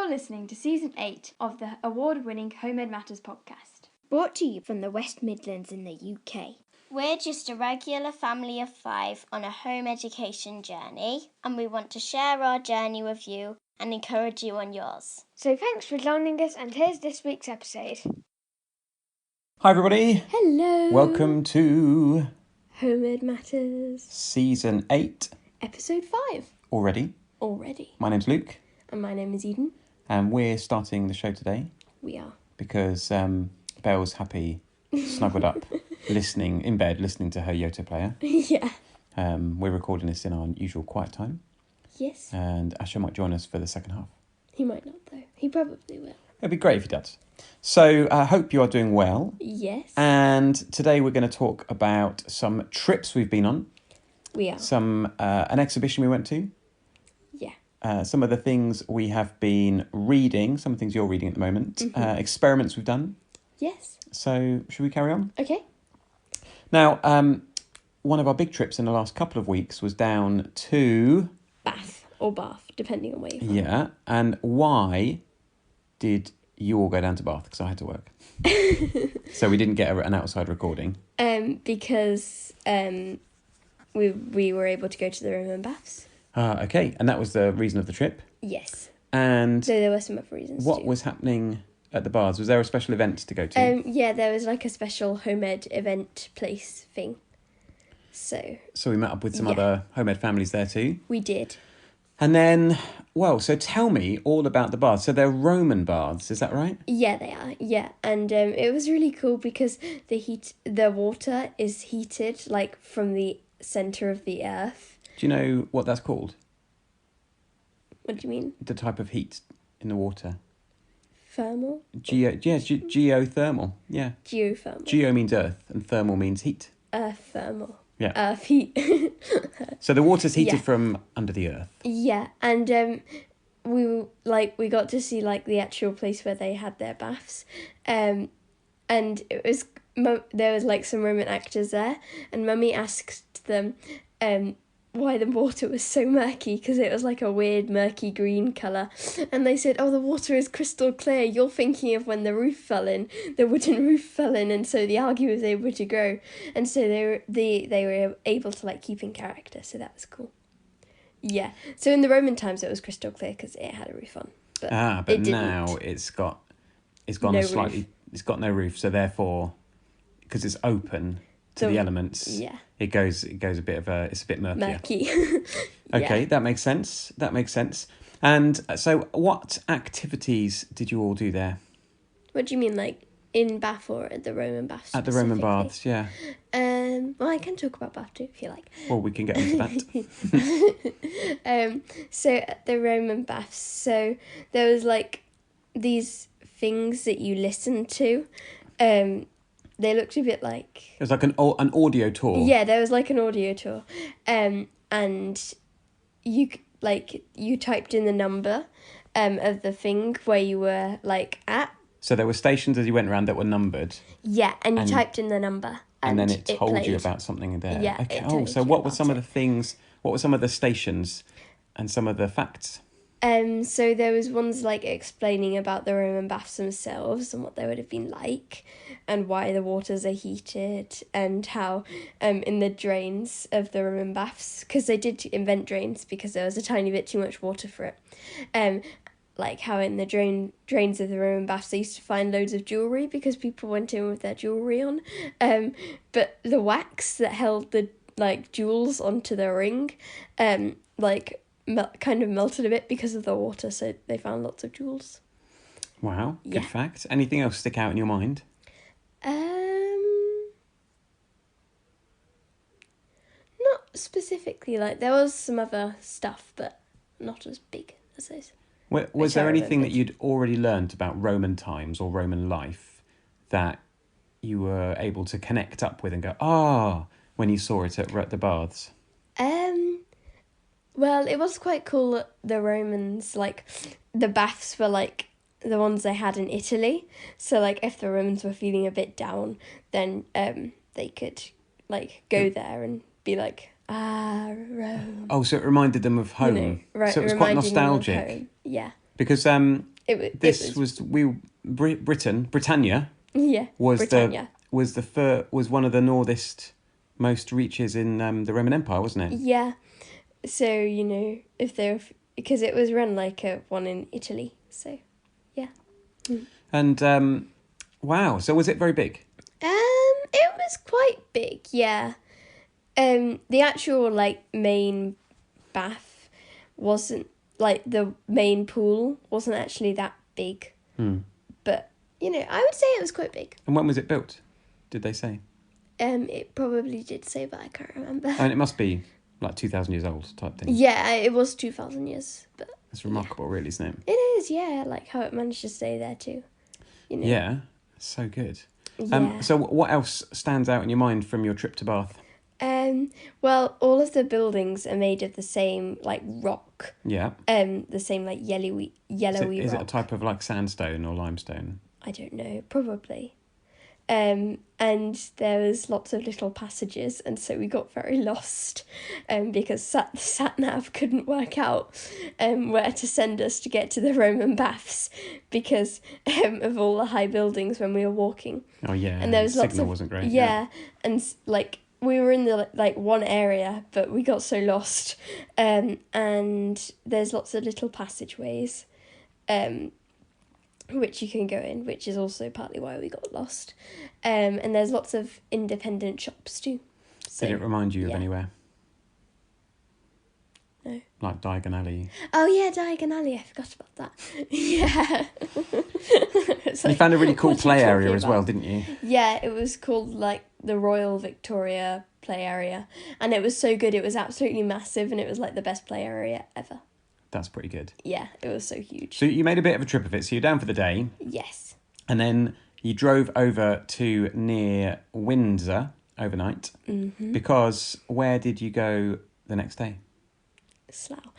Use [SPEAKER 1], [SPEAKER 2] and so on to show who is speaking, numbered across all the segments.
[SPEAKER 1] You're listening to Season 8 of the award-winning Homemade Matters podcast. Brought to you from the West Midlands in the UK.
[SPEAKER 2] We're just a regular family of 5 on a home education journey, and we want to share our journey with you and encourage you on yours.
[SPEAKER 1] So thanks for joining us, and here's this week's episode.
[SPEAKER 3] Hi everybody.
[SPEAKER 1] Hello.
[SPEAKER 3] Welcome to
[SPEAKER 1] Homemade Matters.
[SPEAKER 3] Season 8.
[SPEAKER 1] Episode 5.
[SPEAKER 3] Already.
[SPEAKER 1] My
[SPEAKER 3] name's Luke.
[SPEAKER 1] And my name is Eden.
[SPEAKER 3] And we're starting the show today.
[SPEAKER 1] We are.
[SPEAKER 3] Because Belle's happy, snuggled up, listening in bed, listening to her Yoto player.
[SPEAKER 1] Yeah.
[SPEAKER 3] We're recording this in our usual quiet time.
[SPEAKER 1] Yes.
[SPEAKER 3] And Asher might join us for the second half.
[SPEAKER 1] He might not, though. He probably will.
[SPEAKER 3] It'd be great if he does. So I hope you are doing well.
[SPEAKER 1] Yes.
[SPEAKER 3] And today we're going to talk about some trips we've been on.
[SPEAKER 1] We are.
[SPEAKER 3] An exhibition we went to.
[SPEAKER 1] Yeah.
[SPEAKER 3] Some of the things we have been reading, some of the things you're reading at the moment, experiments we've done.
[SPEAKER 1] Yes.
[SPEAKER 3] So, should we carry on?
[SPEAKER 1] Okay.
[SPEAKER 3] Now, one of our big trips in the last couple of weeks was down to...
[SPEAKER 1] Bath, depending on where you're from.
[SPEAKER 3] Yeah, and why did you all go down to Bath? Because I had to work. So we didn't get an outside recording.
[SPEAKER 1] Because we were able to go to the Roman baths.
[SPEAKER 3] Okay, and that was the reason of the trip?
[SPEAKER 1] Yes.
[SPEAKER 3] And
[SPEAKER 1] so there were some other reasons
[SPEAKER 3] what
[SPEAKER 1] too.
[SPEAKER 3] was happening at the baths? Was there a special event to go to?
[SPEAKER 1] Yeah, there was like a special home-ed event place thing. So
[SPEAKER 3] we met up with some other home-ed families there too?
[SPEAKER 1] We did.
[SPEAKER 3] And then, so tell me all about the baths. So they're Roman baths, is that right?
[SPEAKER 1] Yeah, they are. Yeah, and it was really cool because the water is heated like from the centre of the earth.
[SPEAKER 3] Do you know what that's called?
[SPEAKER 1] What do you mean?
[SPEAKER 3] The type of heat in the water.
[SPEAKER 1] Thermal?
[SPEAKER 3] Geothermal. Yeah.
[SPEAKER 1] Geothermal.
[SPEAKER 3] Geo means earth and thermal means heat.
[SPEAKER 1] Earth thermal.
[SPEAKER 3] Yeah.
[SPEAKER 1] Earth heat.
[SPEAKER 3] So the water's heated from under the earth.
[SPEAKER 1] Yeah, and we got to see like the actual place where they had their baths, and it was there was like some Roman actors there, and Mummy asked them why the water was so murky, because it was like a weird murky green colour, and they said, the water is crystal clear, you're thinking of when the wooden roof fell in, and so the algae was able to grow, and so they were able to like keep in character, so that was cool. Yeah, so in the Roman times it was crystal clear because it had a roof on, but
[SPEAKER 3] now it's got no no roof, so therefore, because it's open to the elements, it goes a bit it's a bit murky. Okay, that makes sense. And so what activities did you all do there?
[SPEAKER 1] What do you mean, like in Bath or at the Roman baths?
[SPEAKER 3] At the Roman baths, yeah.
[SPEAKER 1] Well, I can talk about Bath too if you like.
[SPEAKER 3] Well, we can get onto that.
[SPEAKER 1] So at the Roman baths, so there was like these things that you listen to. They looked a bit like...
[SPEAKER 3] It was like an audio tour.
[SPEAKER 1] Yeah, there was like an audio tour. And you typed in the number of the thing where you were like at.
[SPEAKER 3] So there were stations as you went around that were numbered.
[SPEAKER 1] Yeah, and you typed in the number.
[SPEAKER 3] And then it told you about something there.
[SPEAKER 1] Yeah.
[SPEAKER 3] Okay. So what were some of the things, what were some of the stations and some of the facts?
[SPEAKER 1] So there was ones like explaining about the Roman baths themselves and what they would have been like and why the waters are heated and how in the drains of the Roman baths, because they did invent drains because there was a tiny bit too much water for it, like how in the drains of the Roman baths they used to find loads of jewellery because people went in with their jewellery on, but the wax that held the like jewels onto the ring kind of melted a bit because of the water, so they found lots of jewels.
[SPEAKER 3] Wow, good fact. Anything else stick out in your mind?
[SPEAKER 1] Not specifically. Like there was some other stuff, but not as big as those.
[SPEAKER 3] Was there anything that you'd already learnt about Roman times or Roman life that you were able to connect up with and go, when you saw it at the baths?
[SPEAKER 1] Well, it was quite cool that the Romans, like, the baths were, like, the ones they had in Italy. So, like, if the Romans were feeling a bit down, then they could, like, go there and be like, Rome.
[SPEAKER 3] Oh, so it reminded them of home.
[SPEAKER 1] Right,
[SPEAKER 3] so it was quite nostalgic.
[SPEAKER 1] Yeah.
[SPEAKER 3] Because Britannia.
[SPEAKER 1] Yeah,
[SPEAKER 3] was
[SPEAKER 1] Britannia.
[SPEAKER 3] was one of the northernmost reaches in the Roman Empire, wasn't it?
[SPEAKER 1] Yeah. So, because it was run like a one in Italy. So, yeah.
[SPEAKER 3] And wow, so was it very big?
[SPEAKER 1] It was quite big, yeah. The actual main bath wasn't the main pool wasn't actually that big. But I would say it was quite big.
[SPEAKER 3] And when was it built? Did they say?
[SPEAKER 1] It probably did say, but I can't remember.
[SPEAKER 3] I mean, it must be like 2,000 years old type thing.
[SPEAKER 1] Yeah, it was 2,000 years. But
[SPEAKER 3] that's remarkable, really, isn't it?
[SPEAKER 1] It is, yeah. Like how it managed to stay there too.
[SPEAKER 3] Yeah, so good.
[SPEAKER 1] Yeah.
[SPEAKER 3] So what else stands out in your mind from your trip to Bath?
[SPEAKER 1] Well, all of the buildings are made of the same rock.
[SPEAKER 3] Yeah.
[SPEAKER 1] The same yellowy rock.
[SPEAKER 3] Is it a type of sandstone or limestone?
[SPEAKER 1] I don't know, probably. And there was lots of little passages, and so we got very lost because sat nav couldn't work out where to send us to get to the Roman baths because of all the high buildings when we were walking.
[SPEAKER 3] Oh yeah,
[SPEAKER 1] and there was lots
[SPEAKER 3] signal
[SPEAKER 1] of,
[SPEAKER 3] wasn't great.
[SPEAKER 1] Yeah, and we were in the one area, but we got so lost. And there's lots of little passageways, which you can go in, which is also partly why we got lost. And there's lots of independent shops too. So,
[SPEAKER 3] did it remind you of anywhere?
[SPEAKER 1] No.
[SPEAKER 3] Like Diagon Alley?
[SPEAKER 1] Oh yeah, Diagon Alley, I forgot about that. Yeah.
[SPEAKER 3] You found a really cool play area as well, didn't you?
[SPEAKER 1] Yeah, it was called the Royal Victoria play area. And it was so good, it was absolutely massive, and it was the best play area ever.
[SPEAKER 3] That's pretty good.
[SPEAKER 1] Yeah, it was so huge.
[SPEAKER 3] So you made a bit of a trip of it. So you're down for the day.
[SPEAKER 1] Yes.
[SPEAKER 3] And then you drove over to near Windsor overnight.
[SPEAKER 1] Mm-hmm.
[SPEAKER 3] Because where did you go the next day?
[SPEAKER 1] Slough.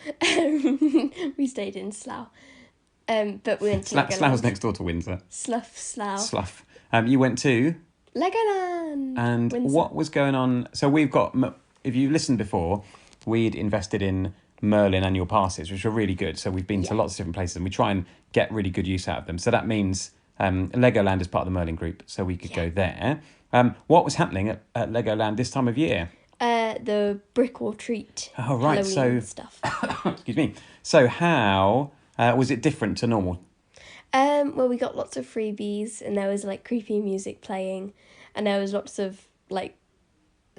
[SPEAKER 1] We stayed in Slough. But we went to Legoland.
[SPEAKER 3] Slough's next door to Windsor.
[SPEAKER 1] Slough.
[SPEAKER 3] You went to?
[SPEAKER 1] Legoland.
[SPEAKER 3] And
[SPEAKER 1] Windsor.
[SPEAKER 3] What was going on? So we've got, if you listened before, we'd invested in Merlin annual passes, which are really good. So we've been to lots of different places and we try and get really good use out of them. So that means Legoland is part of the Merlin group, so we could go there. What was happening at Legoland this time of year?
[SPEAKER 1] The brick or treat.
[SPEAKER 3] Oh, right.
[SPEAKER 1] Halloween stuff.
[SPEAKER 3] Excuse me. So how was it different to normal?
[SPEAKER 1] Well, we got lots of freebies, and there was creepy music playing, and there was lots of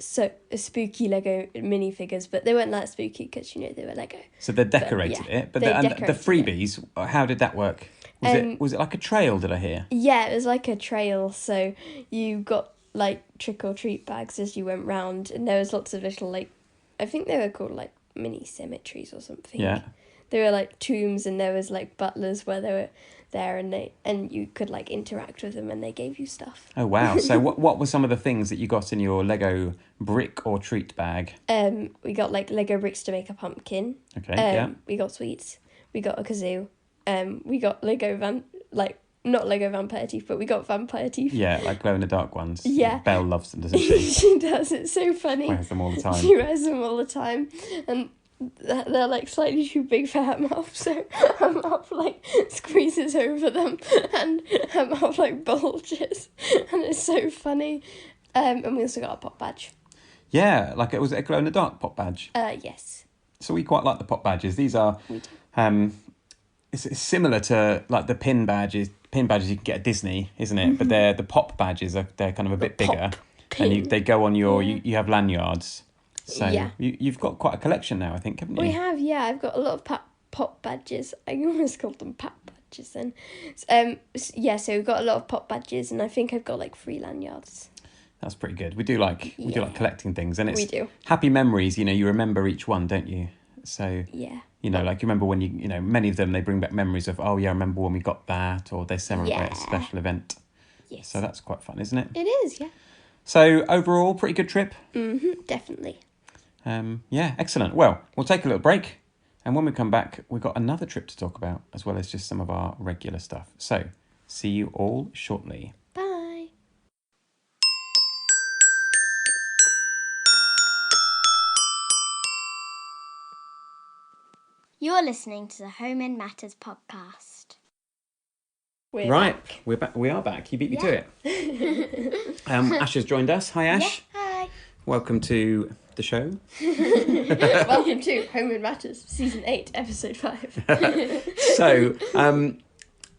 [SPEAKER 1] spooky Lego minifigures, but they weren't that spooky because they were Lego.
[SPEAKER 3] So they decorated it, but the freebies, how did that work? Was it like a trail? Did I hear? Yeah,
[SPEAKER 1] it was like a trail. So you got trick or treat bags as you went round, and there was lots of little I think they were called mini cemeteries or something.
[SPEAKER 3] Yeah.
[SPEAKER 1] They were tombs, and there was butlers where they were there, and you could interact with them, and they gave you stuff.
[SPEAKER 3] Oh wow! So what were some of the things that you got in your Lego brick or treat bag?
[SPEAKER 1] We got Lego bricks to make a pumpkin.
[SPEAKER 3] Okay. Yeah.
[SPEAKER 1] We got sweets. We got a kazoo. We got not Lego vampire teeth, but we got vampire teeth.
[SPEAKER 3] Yeah, glow in the dark ones.
[SPEAKER 1] Yeah.
[SPEAKER 3] Belle loves them, doesn't she?
[SPEAKER 1] She does. It's so funny.
[SPEAKER 3] Wears them all the time.
[SPEAKER 1] She wears them all the time, and they're slightly too big for her mouth, so her mouth squeezes over them, and her mouth bulges, and it's so funny. And we also got a pop badge.
[SPEAKER 3] Yeah, it was a glow in the dark pop badge.
[SPEAKER 1] Yes.
[SPEAKER 3] So we quite like the pop badges. These are, it's similar to the pin badges. Pin badges you can get at Disney, isn't it? Mm-hmm. But the pop badges they're kind of a bit bigger, and they go on your. Yeah. You have lanyards. So you've got quite a collection now, I think, haven't you?
[SPEAKER 1] We have, yeah. I've got a lot of pop badges. I almost called them pap badges then. So we've got a lot of pop badges, and I think I've got 3 lanyards.
[SPEAKER 3] That's pretty good. We do like collecting things, and it's
[SPEAKER 1] we do.
[SPEAKER 3] Happy memories. You remember each one, don't you? So
[SPEAKER 1] yeah.
[SPEAKER 3] You remember when many of them they bring back memories of I remember when we got that, or they celebrate a special event.
[SPEAKER 1] Yes.
[SPEAKER 3] So that's quite fun, isn't it?
[SPEAKER 1] It is, yeah.
[SPEAKER 3] So overall, pretty good trip.
[SPEAKER 1] Mm-hmm, definitely.
[SPEAKER 3] Yeah, excellent. Well, we'll take a little break, and when we come back, we've got another trip to talk about, as well as just some of our regular stuff. So, see you all shortly.
[SPEAKER 1] Bye.
[SPEAKER 2] You're listening to the Home in Matters podcast.
[SPEAKER 1] We're back.
[SPEAKER 3] We're back. We are back. You beat me to it. Ash has joined us. Hi, Ash.
[SPEAKER 2] Yeah, hi.
[SPEAKER 3] Welcome to the show.
[SPEAKER 1] Welcome to Home Matters, Season 8, Episode 5.
[SPEAKER 3] So,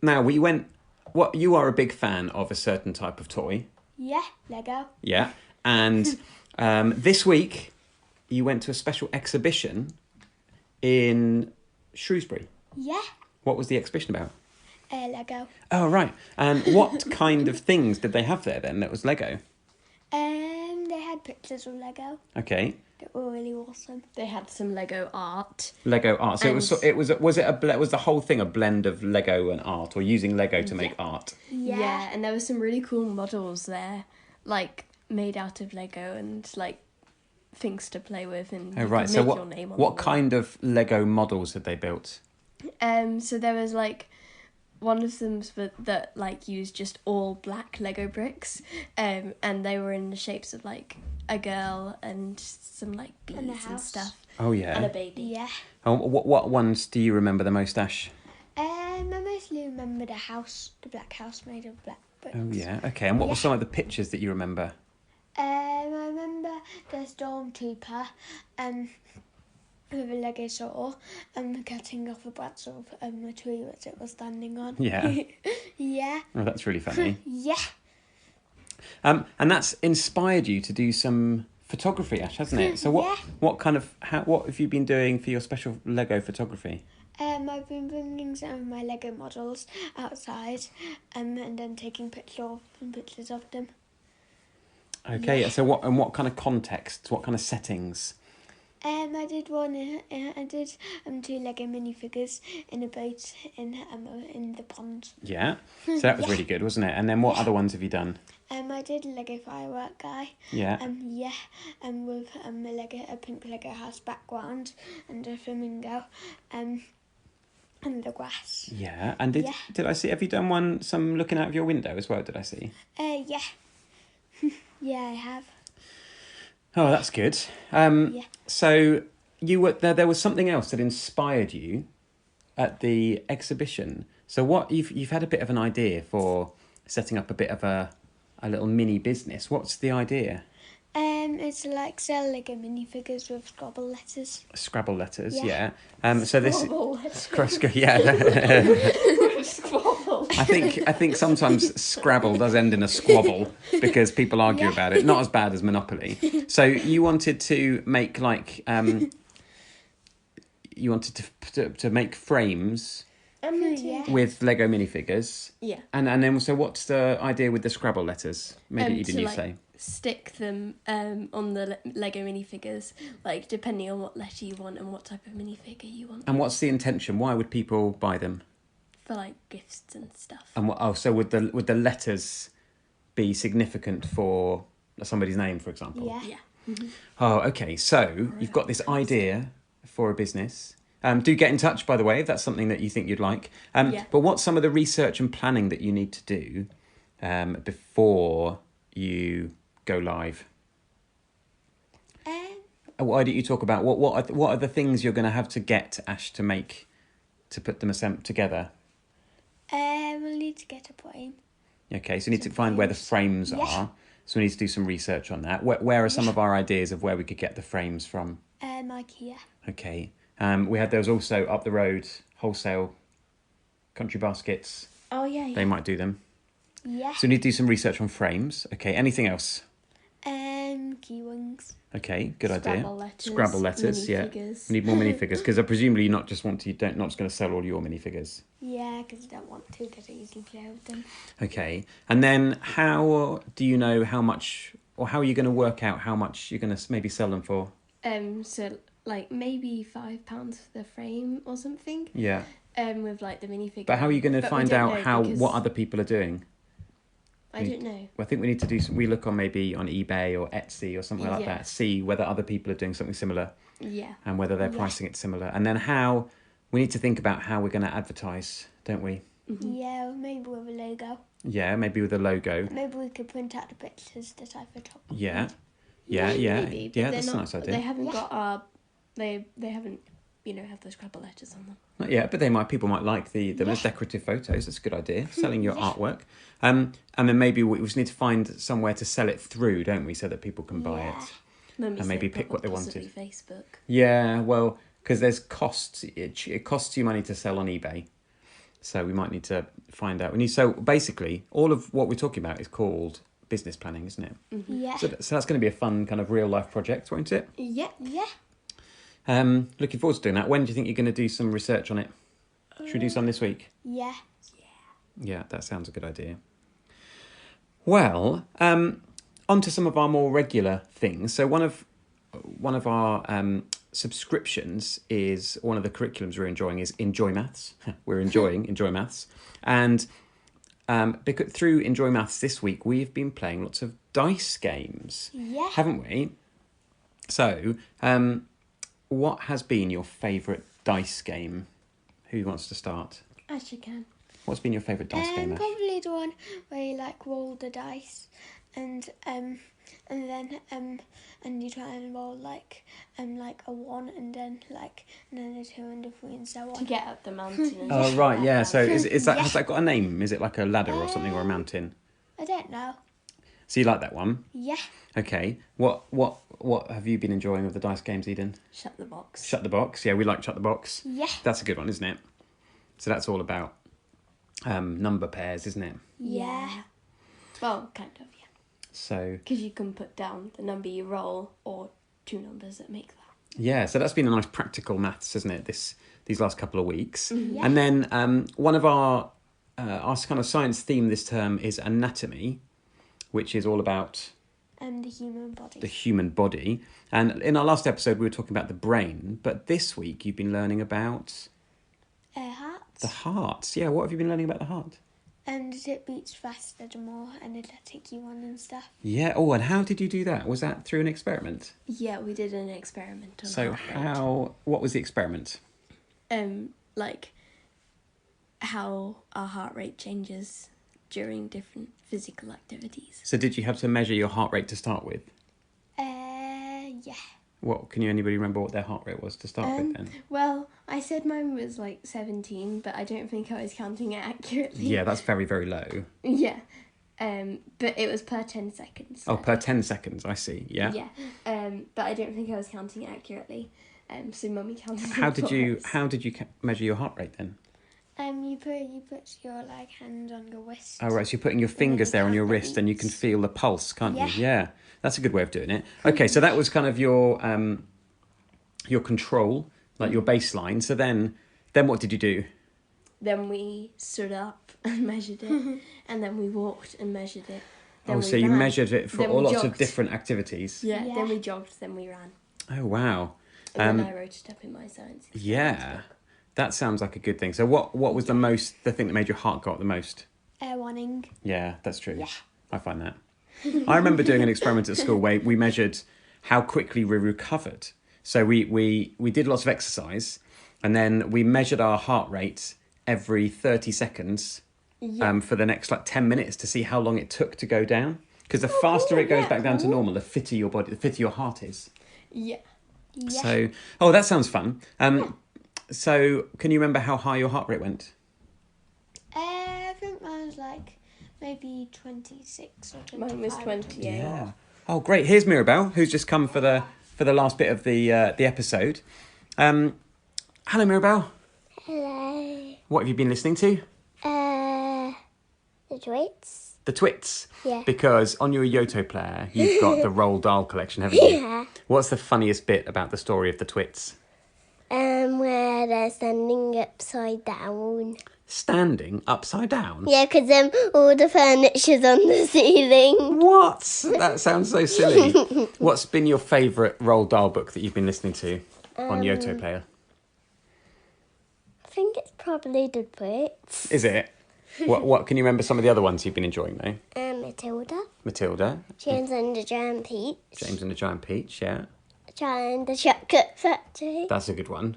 [SPEAKER 3] now we went... What, you are a big fan of a certain type of toy.
[SPEAKER 2] Yeah, Lego.
[SPEAKER 3] Yeah. And this week, you went to a special exhibition in Shrewsbury.
[SPEAKER 2] Yeah.
[SPEAKER 3] What was the exhibition about?
[SPEAKER 2] Lego.
[SPEAKER 3] Oh, right. And what kind of things did they have there then that was Lego?
[SPEAKER 2] They had pictures of Lego
[SPEAKER 3] Okay.
[SPEAKER 2] that were really awesome.
[SPEAKER 1] They had some Lego art.
[SPEAKER 3] Lego art. So was the whole thing a blend of Lego and art, or using Lego to make art?
[SPEAKER 2] Yeah.
[SPEAKER 1] And there were some really cool models there, like made out of Lego and like things to play with, and you could
[SPEAKER 3] So
[SPEAKER 1] make your name on
[SPEAKER 3] what
[SPEAKER 1] them.
[SPEAKER 3] kind of Lego models had they built?
[SPEAKER 1] So there was like one of them that like used just all black Lego bricks, and they were in the shapes of like a girl and some like bees and stuff.
[SPEAKER 3] Oh yeah.
[SPEAKER 1] And a baby.
[SPEAKER 2] Yeah.
[SPEAKER 3] Oh, what ones do you remember the most, Ash?
[SPEAKER 2] I mostly remember the black house made of black bricks.
[SPEAKER 3] Oh yeah. Okay. And what were some of the pictures that you remember?
[SPEAKER 2] I remember the stormtrooper, with a Lego saw, cutting off a branch of a tree which it was standing on.
[SPEAKER 3] Yeah.
[SPEAKER 2] Yeah.
[SPEAKER 3] Oh, that's really funny.
[SPEAKER 2] Yeah.
[SPEAKER 3] And that's inspired you to do some photography, Ash, hasn't it? So what have you been doing for your special Lego photography?
[SPEAKER 2] I've been bringing some of my Lego models outside, and then taking pictures of them.
[SPEAKER 3] Okay. Yeah. So what kind of context? What kind of settings?
[SPEAKER 2] I did one. I did 2 Lego minifigures in a boat in the pond.
[SPEAKER 3] Yeah. So that was really good, wasn't it? And then what other ones have you done?
[SPEAKER 2] I did a Lego firework guy.
[SPEAKER 3] Yeah.
[SPEAKER 2] With a pink Lego house background and a flamingo, and the grass.
[SPEAKER 3] Yeah. And did I see? Have you done some looking out of your window as well? Did I see?
[SPEAKER 2] Yeah. Yeah, I have.
[SPEAKER 3] Oh, that's good. So you were there. There was something else that inspired you at the exhibition. So what you've had a bit of an idea for setting up a bit of a little mini business. What's the idea?
[SPEAKER 2] It's like sell Lego minifigures with Scrabble letters.
[SPEAKER 3] Scrabble letters, yeah.
[SPEAKER 1] Letters.
[SPEAKER 3] Yeah.
[SPEAKER 1] Squabble.
[SPEAKER 3] I think sometimes Scrabble does end in a squabble because people argue about it. Not as bad as Monopoly. So you wanted to make you wanted to make frames with Lego minifigures.
[SPEAKER 1] Yeah.
[SPEAKER 3] And then so what's the idea with the Scrabble letters? Maybe you didn't say.
[SPEAKER 1] Stick them on the Lego minifigures, like depending on what letter you want and what type of minifigure you want.
[SPEAKER 3] And what's the intention? Why would people buy them?
[SPEAKER 1] For like gifts and stuff.
[SPEAKER 3] And so would the letters be significant for somebody's name, for example?
[SPEAKER 2] Yeah.
[SPEAKER 1] Mm-hmm.
[SPEAKER 3] Oh, okay. So you've got this idea for a business. Do get in touch, by the way, if that's something that you think you'd like. But what's some of the research and planning that you need to do before you go live? Why don't you talk about what are the things you're going to have to get, Ash, to put them together?
[SPEAKER 2] We'll need to get a frame.
[SPEAKER 3] Okay, so we need to find where the frames are. So we need to do some research on that. Where are some of our ideas of where we could get the frames from?
[SPEAKER 2] IKEA.
[SPEAKER 3] Okay. There was also up the road, wholesale, Country Baskets.
[SPEAKER 1] Oh, yeah.
[SPEAKER 3] They might do them.
[SPEAKER 2] Yeah.
[SPEAKER 3] So we need to do some research on frames. Okay, anything else?
[SPEAKER 2] Key rings.
[SPEAKER 3] Okay, good idea.
[SPEAKER 1] Scrabble letters,
[SPEAKER 3] yeah. We need more minifigures, because presumably you're not just going to sell all your minifigures.
[SPEAKER 2] Yeah, because I don't want to, because I usually play with them.
[SPEAKER 3] Okay, and then how do you know how much, or how are you going to work out how much you're going to maybe sell them for?
[SPEAKER 1] So like maybe £5 for the frame or something.
[SPEAKER 3] Yeah.
[SPEAKER 1] With like the minifigure.
[SPEAKER 3] But how are you going to find out what other people are doing?
[SPEAKER 1] I don't know.
[SPEAKER 3] I think we need to do we look on maybe on eBay or Etsy or something like that. See whether other people are doing something similar.
[SPEAKER 1] Yeah.
[SPEAKER 3] And whether they're pricing it similar. And then we need to think about how we're going to advertise, don't we?
[SPEAKER 2] Mm-hmm. Yeah, maybe with a logo.
[SPEAKER 3] Yeah, maybe with a logo.
[SPEAKER 2] Maybe we could print out the pictures that I photographed.
[SPEAKER 3] Yeah.
[SPEAKER 1] Maybe,
[SPEAKER 3] yeah, that's a nice idea.
[SPEAKER 1] They haven't got they haven't, have those Scrabble letters on them.
[SPEAKER 3] Not yet, but people might like them as decorative photos. That's a good idea. Selling your artwork. And then maybe we just need to find somewhere to sell it through, don't we? So that people can buy it.
[SPEAKER 1] And
[SPEAKER 3] maybe pick what they wanted.
[SPEAKER 1] Facebook.
[SPEAKER 3] Yeah, well, because there's costs. It costs you money to sell on eBay. So we might need to find out. So basically, all of what we're talking about is called business planning, isn't it?
[SPEAKER 2] Mm-hmm. Yeah.
[SPEAKER 3] So that's going to be a fun kind of real life project, won't it?
[SPEAKER 2] Yeah.
[SPEAKER 3] Looking forward to doing that. When do you think you're going to do some research on it? Should we do some this week?
[SPEAKER 2] Yeah.
[SPEAKER 3] Yeah, that sounds a good idea. Well, on to some of our more regular things. So one of our subscriptions is one of the curriculums we're enjoying is Enjoy Maths. We're enjoying Enjoy Maths, and because through Enjoy Maths this week we've been playing lots of dice games, haven't we? So, what has been your favourite dice game? Who wants to start?
[SPEAKER 2] Ash, you can.
[SPEAKER 3] What's been your favourite dice game, Ash?
[SPEAKER 2] Probably the one where you roll the dice, and then you try and roll like a 1, and then a 2 and a 3 and so on
[SPEAKER 1] to get up the mountain.
[SPEAKER 3] Oh right, yeah. So is that has that got a name? Is it like a ladder or something, or a mountain?
[SPEAKER 2] I don't know.
[SPEAKER 3] So you like that one?
[SPEAKER 2] Yeah.
[SPEAKER 3] Okay. What have you been enjoying of the dice games, Eden?
[SPEAKER 1] Shut the Box.
[SPEAKER 3] Shut the Box. Yeah, we like Shut the Box.
[SPEAKER 2] Yeah.
[SPEAKER 3] That's a good one, isn't it? So that's all about number pairs, isn't it?
[SPEAKER 2] Yeah.
[SPEAKER 1] Well, kind of, yeah.
[SPEAKER 3] So.
[SPEAKER 1] Because you can put down the number you roll or 2 numbers that make that.
[SPEAKER 3] Yeah, so that's been a nice practical maths, isn't it? These last couple of weeks,
[SPEAKER 2] Yeah.
[SPEAKER 3] And then one of our kind of science theme this term is anatomy, which is all about
[SPEAKER 2] the human body.
[SPEAKER 3] The human body. And in our last episode, we were talking about the brain, but this week you've been learning about
[SPEAKER 2] Hearts.
[SPEAKER 3] the heart. Yeah, what have you been learning about the heart?
[SPEAKER 2] And it beats faster the more energetic you want and stuff.
[SPEAKER 3] Yeah. Oh, and how did you do that? Was that through an experiment?
[SPEAKER 1] Yeah, we did an experiment on
[SPEAKER 3] So what was the experiment?
[SPEAKER 1] Like how our heart rate changes during different physical activities.
[SPEAKER 3] So did you have to measure your heart rate to start with?
[SPEAKER 2] Yeah.
[SPEAKER 3] What, can anybody remember what their heart rate was to start with then?
[SPEAKER 1] Well, I said mine was 17, but I don't think I was counting it accurately.
[SPEAKER 3] Yeah, that's very, very low.
[SPEAKER 1] Yeah. But it was per 10 seconds.
[SPEAKER 3] Oh, per 10 seconds, I see, yeah.
[SPEAKER 1] Yeah. But I don't think I was counting it accurately. So Mummy counted it
[SPEAKER 3] How did you measure your heart rate then?
[SPEAKER 2] You put your hand on your wrist.
[SPEAKER 3] Oh, right, so you're putting your fingers there on your wrist and you can feel the pulse, can't you? Yeah, that's a good way of doing it. Okay, so that was kind of your control, like your baseline. So then what did you do?
[SPEAKER 1] Then we stood up and measured it, and then we walked and measured it. Then
[SPEAKER 3] so you measured it for lots of different activities?
[SPEAKER 1] Yeah, then we jogged, then we ran.
[SPEAKER 3] Oh, wow.
[SPEAKER 1] And then I wrote it up in my science.
[SPEAKER 3] Yeah, that sounds like a good thing. So what was the thing that made your heart go up the most?
[SPEAKER 2] Running.
[SPEAKER 3] Yeah, that's true.
[SPEAKER 2] Yeah.
[SPEAKER 3] I find that. I remember doing an experiment at school where we measured how quickly we recovered. So we did lots of exercise, and then we measured our heart rate every 30 seconds for the next 10 minutes to see how long it took to go down. Because the faster it goes back down to normal, the fitter your body, the fitter your heart is.
[SPEAKER 1] Yeah.
[SPEAKER 3] So, that sounds fun. So, can you remember how high your heart rate went?
[SPEAKER 2] I think mine was maybe 26 or 25.
[SPEAKER 1] Mine was 28.
[SPEAKER 3] Yeah. Oh, great. Here's Mirabelle, who's just come for the last bit of the episode. Hello, Mirabelle.
[SPEAKER 4] Hello.
[SPEAKER 3] What have you been listening to?
[SPEAKER 4] The Twits.
[SPEAKER 3] The Twits?
[SPEAKER 4] Yeah.
[SPEAKER 3] Because on your Yoto player, you've got the Roald Dahl collection, haven't you?
[SPEAKER 4] Yeah.
[SPEAKER 3] What's the funniest bit about the story of the Twits?
[SPEAKER 4] Where they're standing upside down.
[SPEAKER 3] Standing upside down?
[SPEAKER 4] Yeah, because all the furniture's on the ceiling.
[SPEAKER 3] What? That sounds so silly. What's been your favourite Roald Dahl book that you've been listening to on Yoto player?
[SPEAKER 4] I think it's probably The Twits.
[SPEAKER 3] Is it? What can you remember some of the other ones you've been enjoying though? Matilda.
[SPEAKER 4] James and the Giant Peach.
[SPEAKER 3] James and the Giant Peach, yeah.
[SPEAKER 4] Charlie and the Chocolate Factory.
[SPEAKER 3] That's a good one.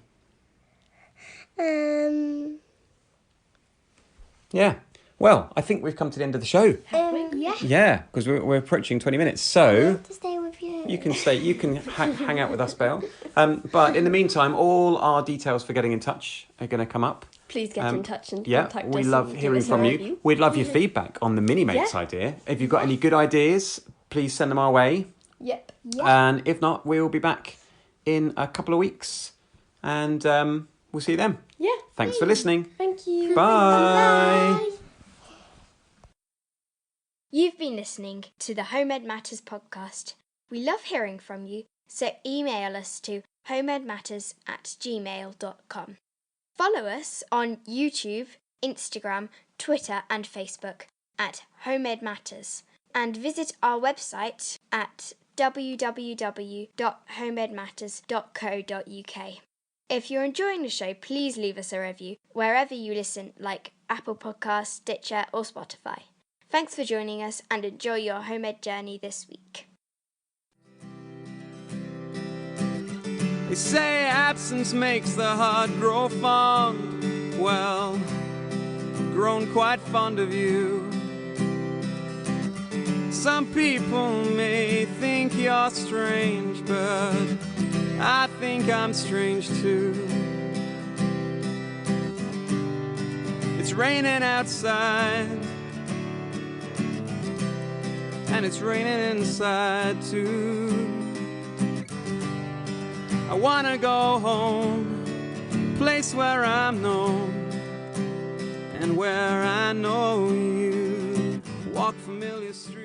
[SPEAKER 3] Yeah. Well, I think we've come to the end of the show.
[SPEAKER 2] Yeah.
[SPEAKER 3] Yeah, because we're approaching 20 minutes. So
[SPEAKER 4] To stay with you.
[SPEAKER 3] You can stay. You can hang out with us, Belle. But in the meantime, all our details for getting in touch are going to come up.
[SPEAKER 1] Please get in touch and
[SPEAKER 3] yeah,
[SPEAKER 1] contact us.
[SPEAKER 3] We love hearing from you. We'd love your feedback on the mini mates idea. If you've got any good ideas, please send them our way.
[SPEAKER 1] Yep.
[SPEAKER 3] And if not, we'll be back in a couple of weeks, and we'll see you then.
[SPEAKER 1] Yeah.
[SPEAKER 3] Thanks for listening.
[SPEAKER 1] Thank you.
[SPEAKER 3] Bye.
[SPEAKER 1] Bye.
[SPEAKER 2] You've been listening to the Home Ed Matters podcast. We love hearing from you, so email us to homeedmatters@gmail.com. Follow us on YouTube, Instagram, Twitter and Facebook at Home Ed Matters, and visit our website at www.homeedmatters.co.uk. If you're enjoying the show, please leave us a review wherever you listen, like Apple Podcasts, Stitcher or Spotify. Thanks for joining us and enjoy your home ed journey this week.
[SPEAKER 3] They say absence makes the heart grow fond. Well, I've grown quite fond of you. Some people may think you're strange, but I think I'm strange too. It's raining outside, and it's raining inside too. I wanna go home, place where I'm known, and where I know you. Walk familiar streets.